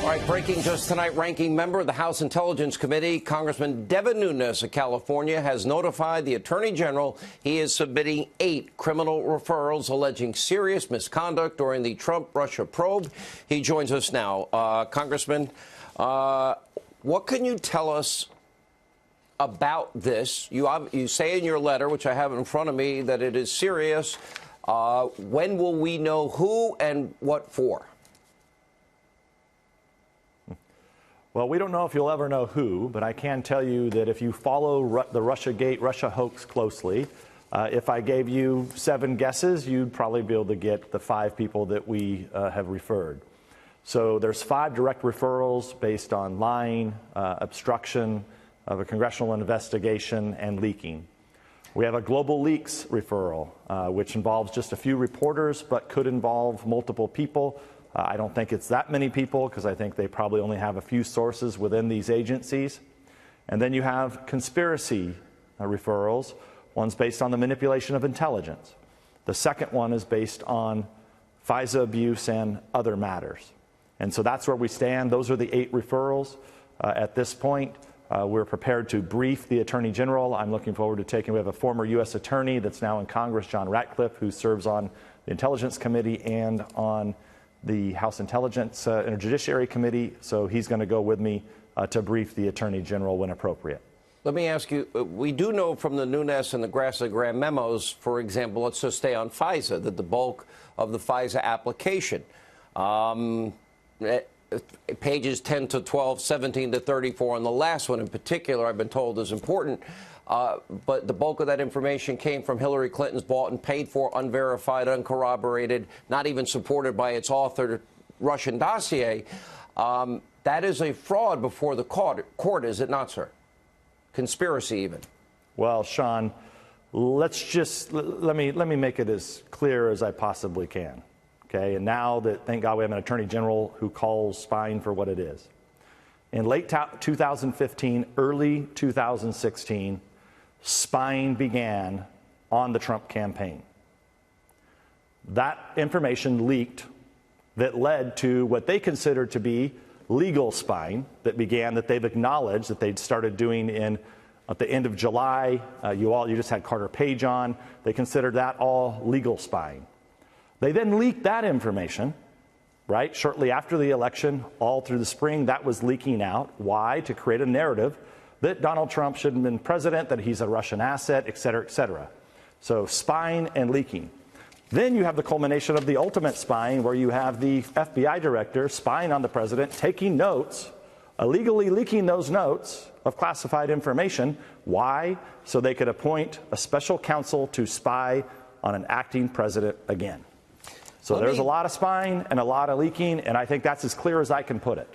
All right, breaking just tonight, ranking member of the House Intelligence Committee, Congressman Devin Nunes of California, has notified the Attorney General he is submitting 8 criminal referrals alleging serious misconduct during the Trump-Russia probe. He joins us now. Congressman, what can you tell us about this? You say in your letter, which I have in front of me, that it is serious. When will we know who and what for? Well, we don't know if you'll ever know who, but I can tell you that if you follow the Russiagate, Russia hoax closely, if I gave you 7 guesses, you'd probably be able to get the 5 people that we have referred. So there's 5 direct referrals based on lying, obstruction of a congressional investigation, and leaking. We have a global leaks referral, which involves just a few reporters, but could involve multiple people. I don't think it's that many people because I think they probably only have a few sources within these agencies. And then you have conspiracy referrals. One's based on the manipulation of intelligence. The second one is based on FISA abuse and other matters. And so that's where we stand. Those are the 8 referrals. At this point, we're prepared to brief the Attorney General. I'm looking forward to we have a former U.S. Attorney that's now in Congress, John Ratcliffe, who serves on the Intelligence Committee and on the House Intelligence and Judiciary Committee, so he's going to go with me to brief the Attorney General when appropriate. Let me ask you, we do know from the Nunes and the Grassley-Graham memos, for example, let's just stay on FISA, that the bulk of the FISA application, pages 10 to 12, 17 to 34, and the last one in particular, I've been told is important, but the bulk of that information came from Hillary Clinton's bought and paid for, unverified, uncorroborated, not even supported by its author, Russian dossier. That is a fraud before the court, is it not, sir? Conspiracy, even. Well, Sean, let me make it as clear as I possibly can. Okay, and now that, thank God, we have an Attorney General who calls spying for what it is. In late 2015, early 2016, spying began on the Trump campaign. That information leaked that led to what they considered to be legal spying that they've acknowledged that they'd started doing at the end of July. You just had Carter Page on. They considered that all legal spying. They then leaked that information, right, shortly after the election, all through the spring. That was leaking out. Why? To create a narrative that Donald Trump shouldn't have been president, that he's a Russian asset, et cetera, et cetera. So spying and leaking. Then you have the culmination of the ultimate spying, where you have the FBI director spying on the president, taking notes, illegally leaking those notes of classified information. Why? So they could appoint a special counsel to spy on an acting president again. So there's a lot of spying and a lot of leaking, and I think that's as clear as I can put it.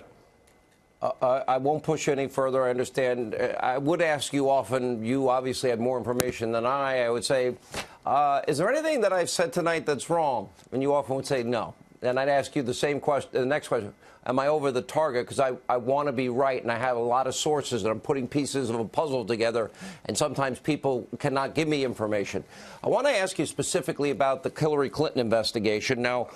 I won't push any further. I understand. I would ask you often, you obviously had more information than I would say, is there anything that I've said tonight that's wrong? And you often would say no. And I'd ask you the same question, the next question. Am I over the target? Because I want to be right, and I have a lot of sources, and I'm putting pieces of a puzzle together, and sometimes people cannot give me information. I want to ask you specifically about the Hillary Clinton investigation. Now,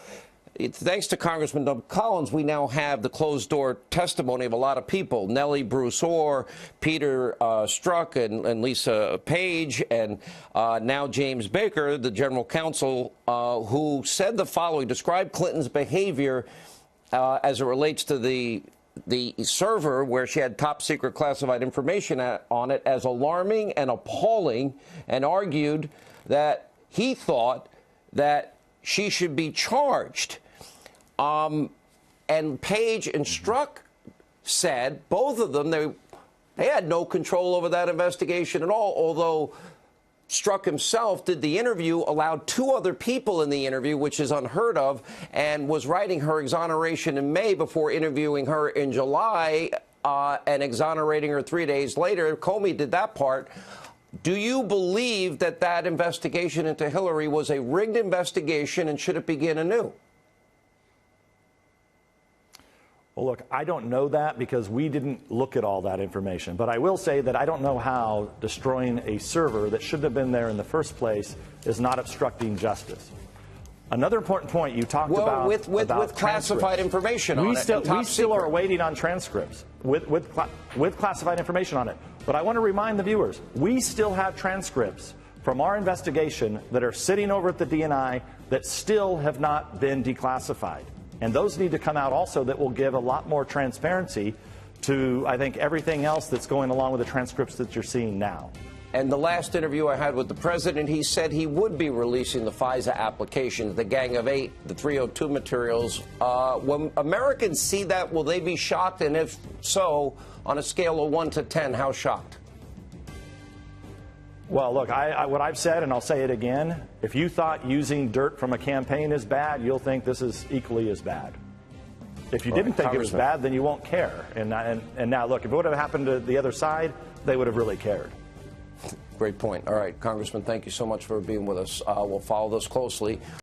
thanks to Congressman Doug Collins, we now have the closed-door testimony of a lot of people. Nellie Bruce Orr, Peter Strzok, and Lisa Page, and now James Baker, the general counsel, who said the following, described Clinton's behavior as it relates to the server where she had top-secret classified information on it as alarming and appalling, and argued that he thought that she should be charged. And Page and Strzok said, both of them, they had no control over that investigation at all, although Strzok himself did the interview, allowed 2 other people in the interview, which is unheard of, and was writing her exoneration in May before interviewing her in July and exonerating her 3 days later. Comey did that part. Do you believe that that investigation into Hillary was a rigged investigation, and should it begin anew? Well, look, I don't know that because we didn't look at all that information. But I will say that I don't know how destroying a server that shouldn't have been there in the first place is not obstructing justice. Another important point you talked about with classified information on it. We still are waiting on transcripts with classified information on it. But I want to remind the viewers, we still have transcripts from our investigation that are sitting over at the DNI that still have not been declassified. And those need to come out also. That will give a lot more transparency to, I think, everything else that's going along with the transcripts that you're seeing now. And the last interview I had with the president, he said he would be releasing the FISA applications, the Gang of Eight, the 302 materials. When Americans see that, will they be shocked? And if so, on a scale of 1 to 10, how shocked? Well, look, what I've said, and I'll say it again, if you thought using dirt from a campaign is bad, you'll think this is equally as bad. If you didn't think it was bad, then you won't care. And now, look, if it would have happened to the other side, they would have really cared. Great point. All right, Congressman, thank you so much for being with us. We'll follow this closely.